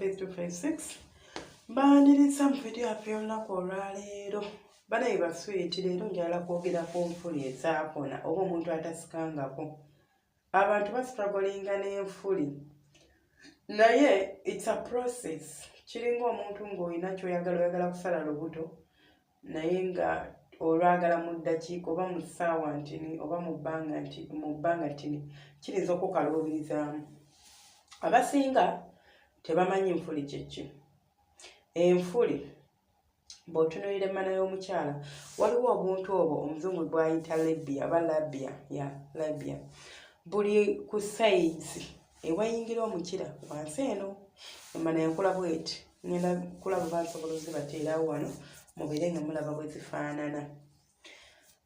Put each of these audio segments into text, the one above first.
15256 baniriza mu video yaffe olunaku olwaleero banaye baswiti leero njala kwogera ku nfuli ezaakona oba omuntu atasikangako abantu bastrugglinga n'enfuli naye it's a process kiringa omuntu ng'olina kyoyagala kusala lubuto naye nga olwagala mu ddakiika oba mu ssaawa ntini oba mu bbanga ttini kiyinza okukaluubirizaamu. Abasinga tebamanyi nfuli kyeki. Enfuli bw'otunuulira emmana y'omukyala waliwo obuntu obwo omuzungu bw'ayita labia oba labia buli ku sayizi ewayingira omukira wansi eno emmana yankula bweti ngenda kulaba bansobola ozibateerawo wano mubere nga mulaba bwe zifaanana.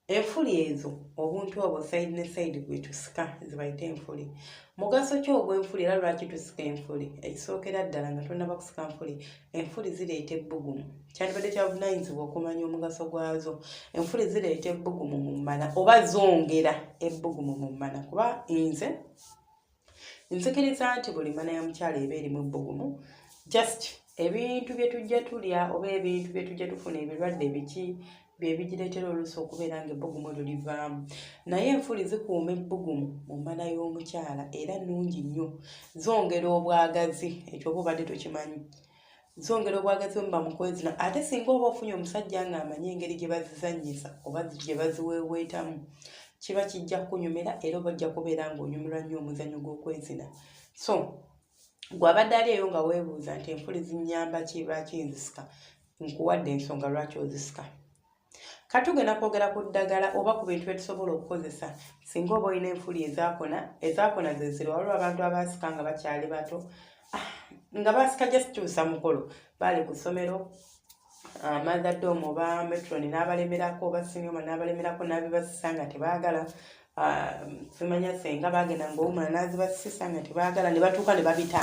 Enfuli ezo obuntu obwo sayidi ne sayidi bwe tusika zibayita enfuli. Mugaso ki ogw'enfuli era lwaki tusika enfuli? Ekisookera ddala nga tonnaba kusika nfuli, enfuli zireeta ebbugumu. Kyandibadde kya buvunaanyizibwa okumanya omugaso gwazo. Enfuli zireeta ebbugumu mu mmana oba zongera ebbugumu mu mmana kuba nzikiriza nti buli mmana ya mukyala eba erimu ebbugumu. Just ebintu bye tujja tulya oba ebintu bye tujja tufuna ebirwadde biki bye bigireetera oluusi okubeera nga ebbugumu lulivaamu. Naye enfuli zikuuma ebbugumu mu mmana y'omukyala era nnungi nnyo. Zongera obwagazi, ekyo oba obadde tokimanyi. Zongera obwagazi bwe muba mu kwezina ate singa oba ofunye omusajja ng'amanyi engeri gye bazizannyisa oba gye baziweeweetamu kiba kijja kunyumira era oba ojja kubeera ng'onyumirwa nnyo omuzannyo gw'okwezina. So gwe abadde ali eyo nga weebuuza nti enfuli zinnyamba ki lwaki nzisika, nkuwadde ensonga lwaki ozisika. Katugenda kwogera ku ddagala oba ku bintu bye tusobola okukozesa singa oba olina enfuli ezaakona ze ziri. Waliwo abantu abaasika nga bakyali bato nga baasika just kyusa mukolo baali ku ssomero Motherdoom oba Metron n'abalemerako oba Senior n'abalemerako n'abibasisa nga tebaagala simanya senga baagenda ng'owumula n'azibasisa nga tebaagala ne batuuka ne babita.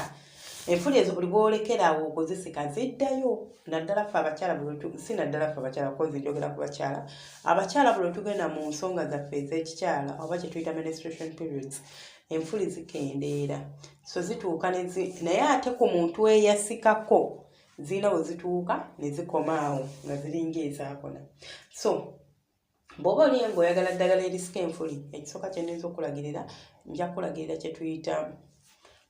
Enfuli ezo buli bw'olekeraawo okuzisika ziddayo. Naddala ffe abakyala si naddala ffe abakyala kozi njogera ku bakyala. Abakyala buli tugenda mu nsonga zaffe ez'ekikyala oba kye tuyita menstruation periods enfuli zikendeera. So zituuka naye ate ku muntu eyasikako zirina we zituuka ne zikomaawo nga ziringa ezaakona. So bw'oba oli ng'oyagala ddagala erisika enfuli ekisooka kye nninza okulagirira nja kulagirira kye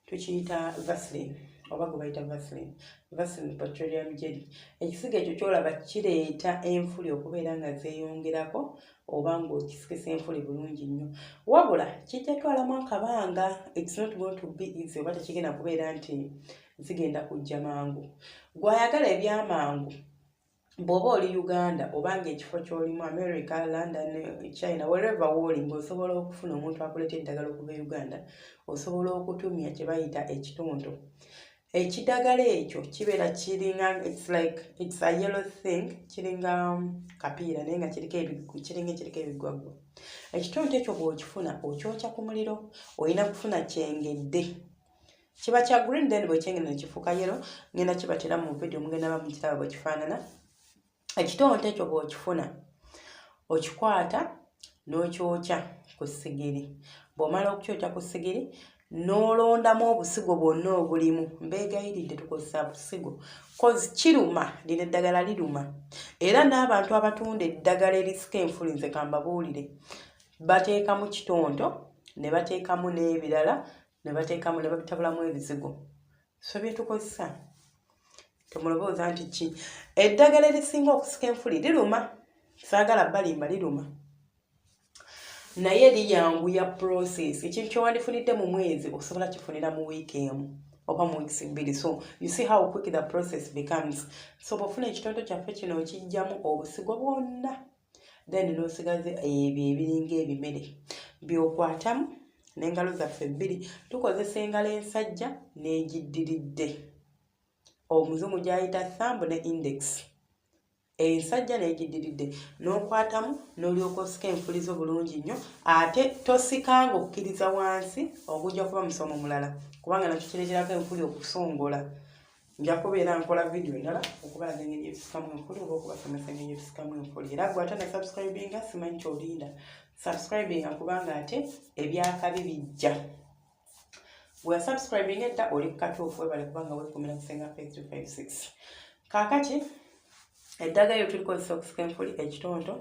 tukiyita Vaseline oba gwe bayita Vaseline petroleum jelly. Ekisiga ekyo kyolaba kireeta enfuli okubeera nga zeeyongerako oba ng'okisikisa enfuli bulungi nnyo. Wabula kijja twalamu akabanga, it's not going to be easy oba tekigenda kubeera nti zigenda kujja mangu. Gw'ayagala ebyamangu bw'oba oli Uganda oba ng'ekifo ky'olimu America, London, China, wherever w'oli ng'osobola okufuna omuntu akuleeta eddagala okuva e Uganda, osobola okutumya kye bayita ekitonto. Ekidagala ekyo kibeera kiringa it's a yellow thing kiringa kapiira naye nga kiringa ekiriko ebigwaggwa. Ekitonto ekyo bw'okifuna okyokya ku muliro, olina kufuna kyengedde. Kiba kya green then bw'ekyengedde ne kifuuka yellow. Ngenda kibatera mu video mugenda bamukiraba bwe kifaanana. Ekitonto ekyo bw'okifuna okikwata n'okyokya ku ssigiri. Bw'omala okukyokya ku ssigiri n'olondamu obusigo bwonna obulimu. Mbeegayiridde tukozesa busigo kozi kiruma, lino eddagala liruma. Era n'abantu abatunda eddagala erisika enfuli nze kambabuulire bateekamu kitonto ne bateekamu n'ebirala ne bateekamu ne babitabulamu ebizigo. So bye tukozesa temulowooza nti ki. Eddagala erisinga okusika enfuli liruma, saagala balimba liruma. Naye liyanguya process. Ekintu kyewandifunidde mu mwezi osobola kifunira mu wiiki emu oba mu wiiki bbiri. So you see how quick the process becomes. So bw'ofuna ekitonto kyaffe kino okijjamu obusigo bwonna then n'osigaze ebyo ebiringa ebimere by'okwatamu n'engalo zaffe bbiri. Tukozesa engalo ensajja n'egiddiridde. Omuzungu gy'ayita thumb ne index. Ensajja n'egiddiridde n'okwatamu n'olyoka osika enfuli zo bulungi nnyo. Ate tosikanga okukkiriza wansi ogujja kuba musomo mulala kubanga nakyo kireeterako enfuli okusongola. Nja kubeera nkola video endala okubalaga engeri ebisikamu enfuli oba okubasomesa engeri ebisikamu enfuli. Era gwe ate ne subscribinga simanyi ky'olinda. Subscribinga kubanga ate ebyakabi bijja. we are subscribing edda oli katuufu webale kubanga weekumira kusenga Faith 256 kaakati eddagala lyo tulikozesa okusika enfuli ekitonto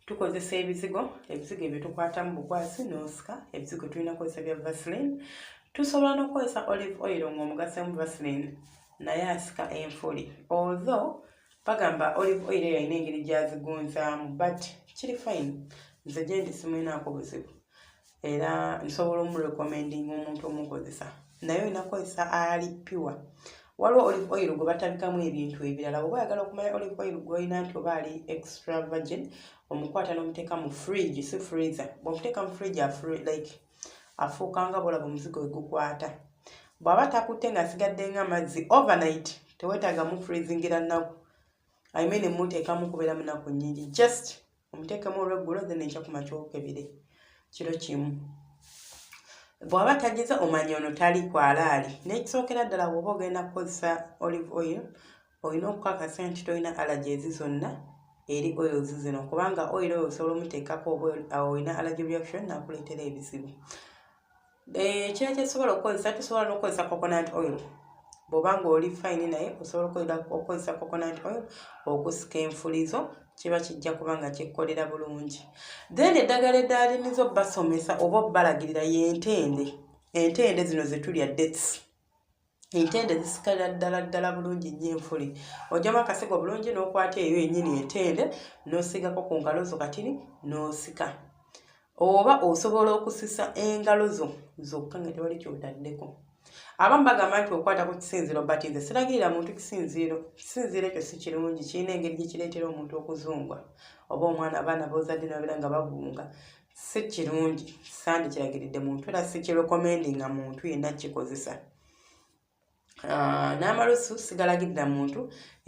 tukozesa ebizigo ebyo tukwata mu bukwasi n'osika ebizigo tulina kukozesa bya Vaseline tusobola n'okukozesa olive oil ng'omugaso mu Vaseline naye asika enfuli although bagamba olive oil yalina engeri gyazigonzaamu but kiri fine nze gye ndi simulinaako buzibu era nsobola omurecommendinga omuntu omukozesa naye olina kukozesa ali pure waliwo olive oil gwe batabikamu ebintu ebirala oba oyagala okumanya olive oil gw'olina nti oba ali extra virgin omukwata n'omuteeka mu fridge si freezer bw'omuteeka mu fridge afuuka nga bwolaba omuzigo we gukwata bw'aba takutte ng'asigadde ng'amazzi overnight teweetaagamu freezingira nnaku I mean muteekamu kubeera mu nnaku nnyingi just omuteekemu olweggulo then enkya ku makya okebire kiro kimu bw'aba tagiza omanya ono tali kwalaali n'ekisookera ddala bw'oba ogenda kukozesa olive oil olina okukakasa nti tolina allergies zonna eri oils zino kubanga oil oyo osobola omuteekako oba olina allergy reaction n'akuleetera ebizibu ekira kyetusobola okukozesa tusobola n'okukozesa coconut oil bw'oba ng'oli fine naye osobola okukozesa coconut oil okusika enfulizo kiba kijja kuba nga kikkolera bulungi then eddagala eddala liniza obbasomesa oba obbalagirira entende zino zetulya dates entende zisikalira ddala bulungi nnyo enfuli ojjamu akasigo bulungi n'okwata eyo yennyini entende n'osigako ku ngalo zo katini n'osika oba osobola okusisa engalo zo zokka nga tewali kyotaddeko abamu bagamba nti okwata ku kisinziiro but nze siragirira muntu kisinziiro ekyo si kirungi kirina engeri gyekireetera omuntu okuzungwa oba abaana bozadde nabera nga babunga si kirungi sandi kiragiridde muntu era si kirekomendinga muntu yenna kikozesa n'amalusu sigalagirira muntu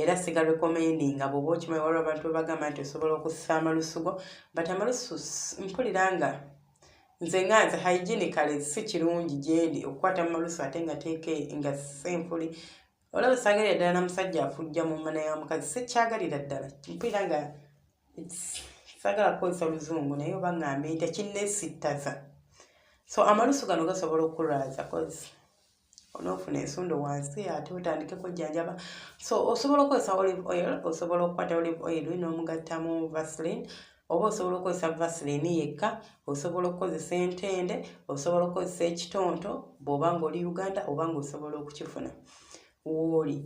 era sigarekomendinga bw'oba okimanyi waliwo abantu bagamba nti osobola okussa amalusu go but amalusu mpulira nga nze nganze hygienically si kirungi gyendi okukwata mu malusu ate nga teeke nga senfuli olaba saagalira ddala namusajja afujja mu mana ya mukazi sikyagalira ddala mpulira nga saagala kukozesa oluzungu naye oba ngamba nti kinneesittaza so amalusu gano gasobola okulwaza kozi onoofuna ensundo wansi ate otandike kujjanjaba so osobola okukozesa olive oil osobola okukwata olive oil n'omugattamu Vaseline oba osobola okukozesa Vaseline yekka osobola okukozesa entende osobola okukozesa ekitonto bw'oba ng'oli Uganda oba ng'osobola okukifuna wooli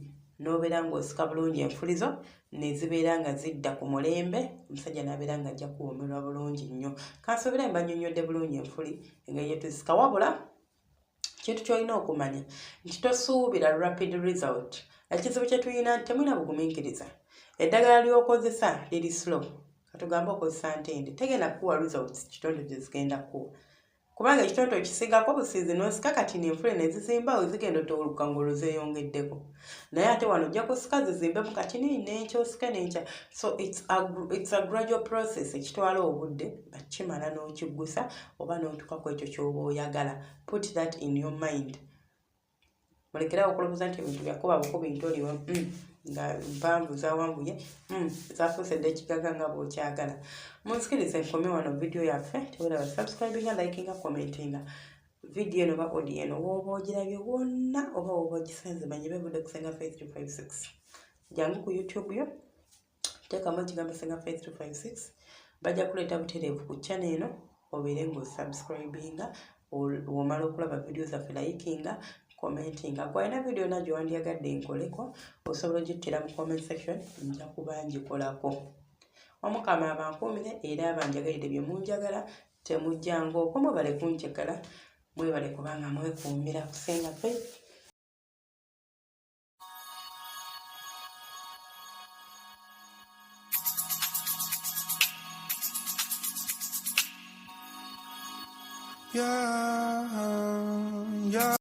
n'obeera ng'osika bulungi enfulizo ne zibeera nga zidda ku mulembe omusajja n'abeera nga ajja kuwoomerwa bulungi nnyo kansuubira mbanyonnyodde bulungi enfuli engeri gye tuzisika wabula kintu kyolina okumanya nti tosuubira rapid result ekizibu kye tulina nti temulina bugumiikiriza eddagala ly'okozesa liri slow katugambe okozesa ntende tegenda kuwa results kitonto gye zigenda kuwa kubanga ekitonto kisigako busiizi n'osika kati n'enfule ne zizimba we zigenda otoluka ng'olwo zeeyongeddeko naye ate wano ojja kusika zizimbemu kati n'enkya osika n'enkya so it's a gradual process ekitwala obudde bakimala n'okiggusa oba n'otuuka ku ekyo ky'oba oyagala put that in your mind mulekerawo okulowooza nti ebintu byakuba bukubi ntoliwa nga mpanvu zawanguye zafuusedde ekigaga nga bw'okyagala munsikirize nkomye wano vidiyo yaffe teweraba subscribinga likinga commentinga vidiyo eno ba audio eno wooba ogirabye wonna oba wooba ogisenze manyi bevudde kusenga Faith 256 jangu ku YouTube yo teekamu ekigambo senga Faith 256 bajja kuleeta butereevu ku channel eno obeere ng'osubscribinga womala okulaba vidiyo zaffe likinga commentinga kwalina vidiyo na gyewandiyagadde nkoleko osobola ogittira mu comment section nja kuba ngikolako omukama abankuumire era abanjagalire bye munjagala temujjanga okwo mwebale kunjagala mwebale kubanga mwekuumira kusenga Faith yeah.